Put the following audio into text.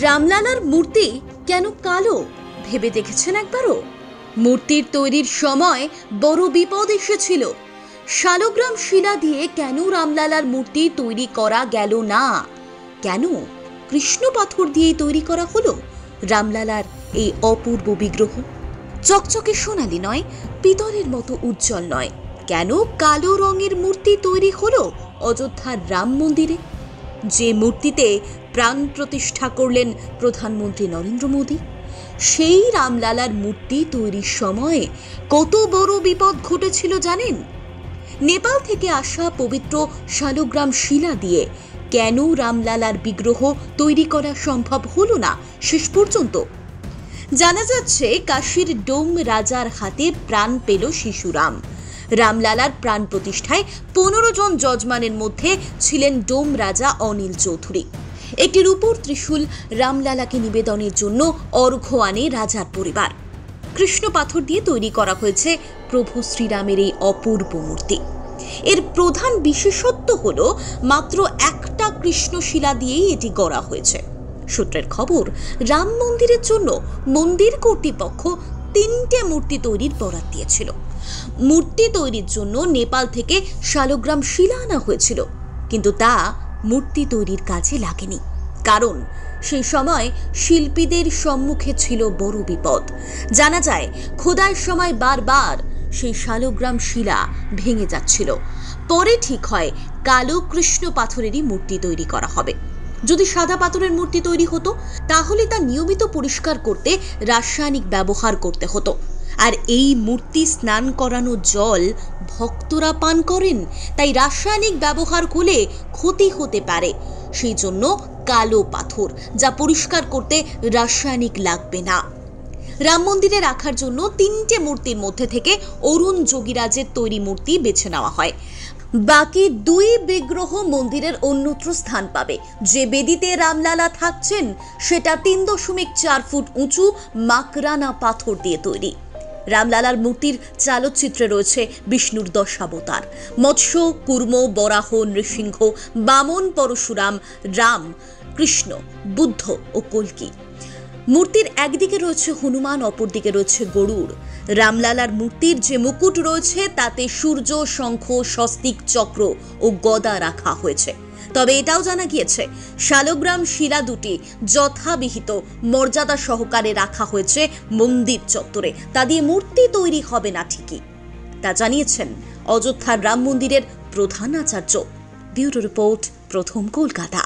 রামলালার মূর্তি কেন কালো ভেবে দেখেছেন একবারও? মূর্তির তৈরির সময় বড় বিপদ এসেছিল। শালগ্রাম শিলা দিয়ে কেন রামলালার মূর্তি তৈরি করা গেল না? কেন কৃষ্ণ পাথর দিয়ে তৈরি করা হলো রামলালার এই অপূর্ব বিগ্রহ? চকচকে সোনালি নয়, পিতলের মতো উজ্জ্বল নয়, কেন কালো রঙের মূর্তি তৈরি হলো অযোধ্যার রাম মন্দিরে, যে মূর্তিতে প্রাণ প্রতিষ্ঠা করলেন প্রধানমন্ত্রী নরেন্দ্র মোদী? সেই রামলালার মূর্তি তৈরির সময়ে কত বড় বিপদ ঘটেছিল জানেন? নেপাল থেকে আসা পবিত্র শালগ্রাম শিলা দিয়ে কেন রামলালার বিগ্রহ তৈরি করা সম্ভব হলো না শেষ পর্যন্ত? জানা যাচ্ছে কাশীর ডোম রাজার হাতে প্রাণ পেল শিশুরাম। রামলালার প্রাণ প্রতিষ্ঠায় 15 জন যজমানের মধ্যে ছিলেন ডোম রাজা অনিল চৌধুরী। একটি রূপোর ত্রিশূল রামলালাকে নিবেদনের জন্য অর্ঘ্য আনে রাজার পরিবার। কৃষ্ণ পাথর দিয়ে তৈরি করা হয়েছে প্রভু শ্রীরামের এই অপূর্ব মূর্তি। এর প্রধান বিশেষত্ব হলো মাত্র একটা কৃষ্ণশিলা দিয়েই এটি গড়া হয়েছে। সূত্রের খবর, রাম মন্দিরের জন্য মন্দির কর্তৃপক্ষ 3টে মূর্তি তৈরির বরাত দিয়েছিল। মূর্তি তৈরির জন্য নেপাল থেকে শালগ্রাম শিলা আনা হয়েছিল, কিন্তু তা মূর্তি তৈরির কাজে লাগেনি। কারণ সেই সময় শিল্পীদের সম্মুখে ছিল বড় বিপদ। জানা যায় খোদাইয়ের সময় বারবার সেই শালগ্রাম শিলা ভেঙে যাচ্ছিল। পরে ঠিক হয় কালো কৃষ্ণ পাথরেরই মূর্তি তৈরি করা হবে। যদি সাদা পাথরের মূর্তি তৈরি হতো তাহলে তা নিয়মিত পরিষ্কার করতে রাসায়নিক ব্যবহার করতে হতো। আর এই মূর্তি স্নান করানো জল ভক্তরা পান করেন, তাই রাসায়নিক ব্যবহার হলে ক্ষতি হতে পারে। সেই জন্য কালো পাথর, যা পরিষ্কার করতে রাসায়নিক লাগবে না। রাম মন্দিরে রাখার জন্য 3টে মূর্তির মধ্যে থেকে অরুণ যোগীরাজের তৈরি মূর্তি বেছে নেওয়া হয়। বাকি 2 বিগ্রহ মন্দিরের অন্যত্র স্থান পাবে। যে বেদিতে রামলালা থাকছেন সেটা 3.4 ফুট উঁচু মাকরানা পাথর দিয়ে তৈরি। রামলালার মূর্তির চালচিত্রে রয়েছে বিষ্ণুর 10 অবতার: মৎস্য, কুর্ম, বরাহ, নৃসিংহ, বামন, পরশুরাম, রাম, কৃষ্ণ, বুদ্ধ ও কল্কি। মূর্তির একদিকে রয়েছে হনুমান, অপরদিকে রয়েছে গরুড়। রামলালার মূর্তির যে মুকুট রয়েছে তাতে সূর্য, শঙ্খ, স্বস্তিক চক্র ও গদা রাখা হয়েছে। তবে এটাও জানা গিয়েছে শালগ্রাম শিলা দুটি যথাবিহিত মর্যাদা সহকারে রাখা হয়েছে মন্দির চত্বরে। তা দিয়ে মূর্তি তৈরি হবে না ঠিকই, তা জানিয়েছেন অযোধ্যার রাম মন্দিরের প্রধান আচার্য। ব্যুরো রিপোর্ট, প্রথম কলকাতা।